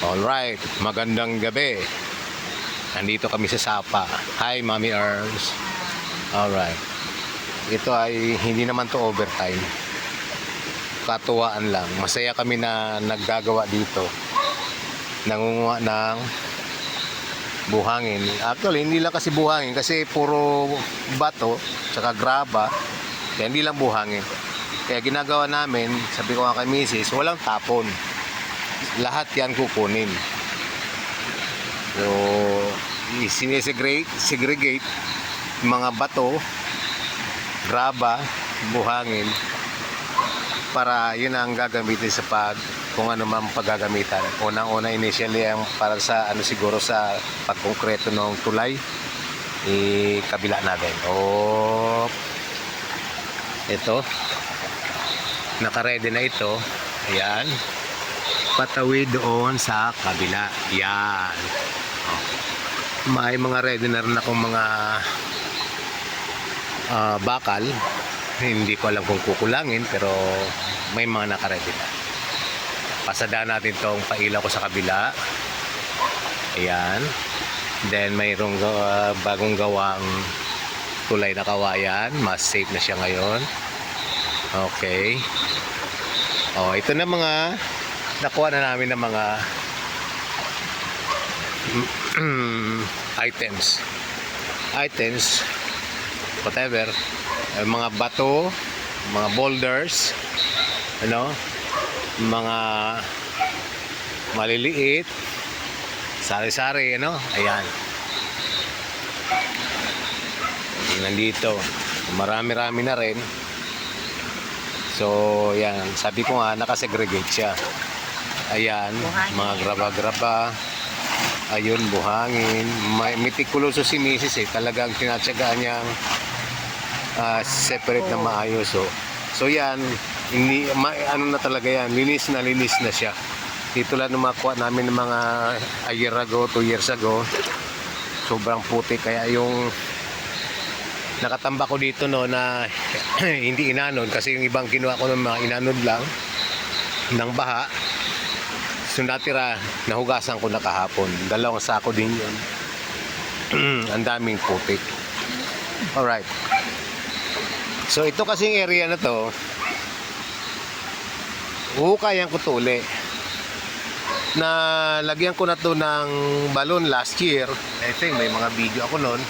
Alright, magandang gabi. Nandito kami sa Sapa. Hi, Mami Earls. Alright. Ito ay hindi naman to overtime. Katuwaan lang. Masaya kami na naggagawa dito. Nangunguha ng buhangin. Actually, hindi lang kasi buhangin kasi puro bato, tsaka graba. Kaya hindi lang buhangin. Kaya ginagawa namin, sabi ko nga kay Mrs., walang tapon. Lahat yan kukunin. So, segregate mga bato, graba, buhangin para yun ang gagamitin sa kung ano man paggagamitan. Unang-una initially ang para sa siguro sa pagkongkreto ng tulay, kabila natin. Ito. Naka-ready na ito. Ayan. Patawid doon sa kabila. Yan. May mga ready na rin akong mga bakal. Hindi ko alam kung kukulangin pero may mga naka-ready na. Pasadaan natin tong pailaw ko sa kabila. Ayan. Then mayroong bagong gawang tulay na kawayan. Mas safe na siya ngayon. Okay. Ito na mga nakuha na namin ng mga items whatever, mga bato, mga boulders, mga maliliit, sari-sari, ayan. Nandito marami-rami na rin. So yan, sabi ko nga nakasegregate siya. Ayan, mga graba-graba. Ayun, buhangin. Meticuloso si Mrs. Talagang tinatsagaan niyang separate na maayos. So yan, na talaga yan. Linis na siya. Dito lang makuha namin ng mga a year ago, 2 years ago. Sobrang puti. Kaya yung nakatamba ko dito na hindi inanod. Kasi yung ibang kinuha ko ng mga inanod lang ng baha. So natira, nahugasan ko na kahapon. 2 sako din yun. Ang daming putik. Alright. So ito kasing area na to, hukayan ko tuli. Lagyan ko na to ng balon last year. I think may mga video ako noon.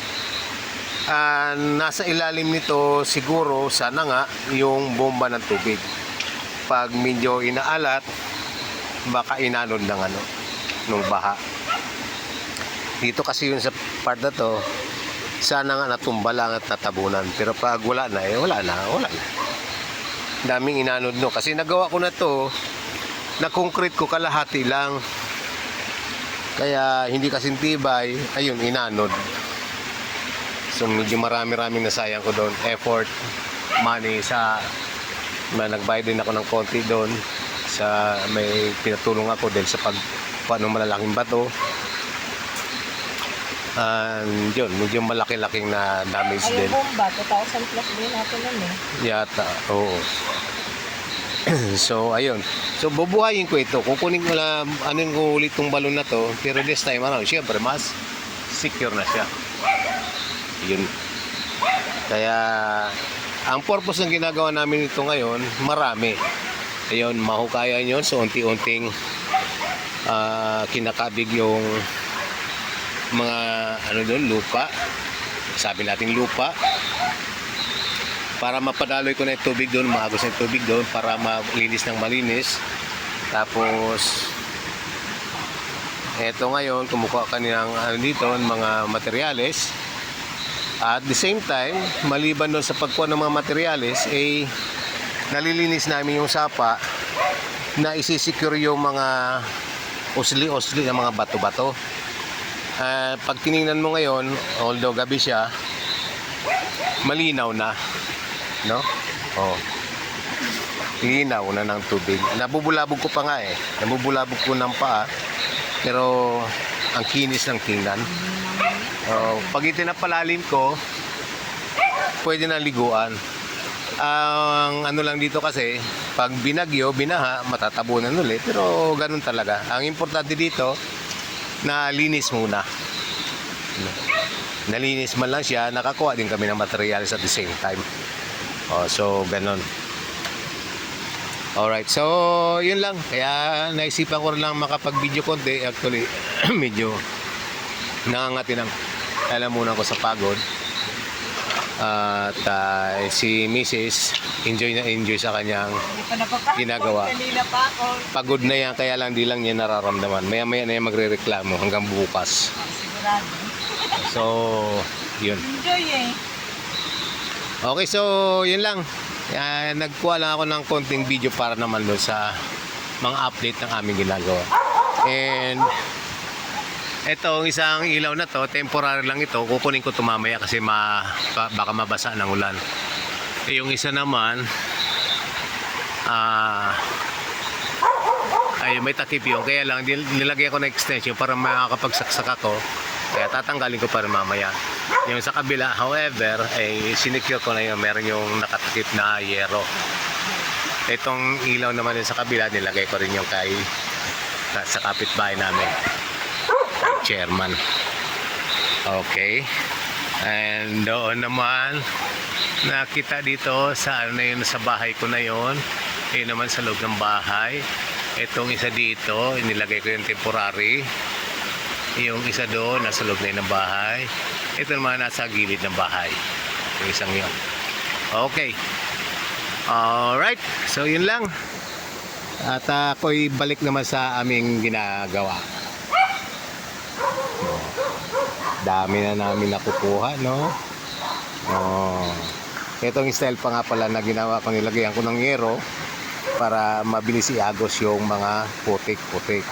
Nasa ilalim nito siguro, sana nga, yung bomba ng tubig. Pag medyo inaalat, baka inanod ng nung baha. Dito kasi yun sa part na to, sana nga natumba lang at natabunan. Pero pag wala na, wala na. Daming inanod no. Kasi nagawa ko na to, na concrete ko kalahati lang. Kaya hindi kasing tibay, ayun, inanod. So medyo marami-rami na sayang ko doon. Effort, money nagbayad din ako ng konti doon. May pinatulong ako din sa pagkuha ng malalaking bato. Yun, medyo malaki-laking na damage din. Yung bomba, 2,000 plus din natin nun Yata, oo. So, ayun. So, bubuhayin ko ito. Kukunin ko na, ulit tong balon na to. Pero this time around, syempre, mas secure na siya. Yun. Kaya, ang purpose ng ginagawa namin ito ngayon, marami. Ayun, mahukayan yun. So, unti-unting kinakabig yung mga lupa. Sabi natin lupa. Para mapadaloy ko na yung tubig doon, maagos na yung tubig doon para malinis ng malinis. Tapos, eto ngayon, kumukuha ka ng dito, mga materyales. At the same time, maliban doon sa pagkuha ng mga materyales, nalilinis namin yung sapa na isisecure yung mga usli-usli na mga bato-bato. Pag tinignan mo ngayon, although gabi siya, malinaw na, no? Linaw na ng tubig. Nabubulabog ko pa nga nabubulabog ko ng paa, pero ang kinis ng tingnan. Pag itinapalalim ko, pwede na liguan. Ang ano lang dito kasi, pag binagyo, binaha, matatabunan ulit. Pero ganun talaga. Ang importante dito, na linis muna. Nalinis man lang siya, nakakuha din kami ng materials at the same time. So ganun. Alright, so yun lang. Kaya naisipan ko rin lang makapag-video konti. Actually, medyo nangangati ng lalamunan ko sa pagod. At si Mrs. enjoy sa kanyang Hindi pa napapakot. ginagawa. Kanina pa ako. Pagod na yan, kaya lang di lang niya nararamdaman. Maya-maya na yan magre-reklamo hanggang bukas. Sigurado. So, yun. Enjoy eh. Okay, so yun lang. Nagkuha lang ako ng konting video para naman doon sa mga update ng aming ginagawa. And etong isang ilaw na to, temporary lang ito. Kukunin ko ito mamaya kasi baka mabasa ng ulan. Yung isa naman, ay may takip yun. Kaya lang nilagyan ko na extension para makakapagsaksak ako. Kaya tatanggalin ko pa rin mamaya. Yung sa kabila, however, ay sinecure ko na yun. Meron yung nakatakip na yero. Itong ilaw naman yun sa kabila, nilagay ko rin yung sa kapitbahay namin. Chairman. Okay. And doon naman, nakita dito sa ano na yun, sa bahay ko na yun. Yun naman sa loob ng bahay. Itong isa dito, inilagay ko yung temporary. Yung isa doon, nasa loob na yun ng bahay. Ito naman nasa gilid ng bahay. Yung isang yun. Okay. Alright. So yun lang. At ako'y balik naman sa aming ginagawa. Dami na namin nakukuha, no? Itong style pa nga pala na ginawa ko, nilagyan ko ng yero para mabilis iagos yung mga putik-putik.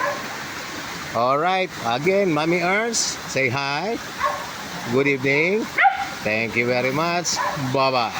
Alright, again, Mommy Ernst, say hi. Good evening. Thank you very much. Bye-bye.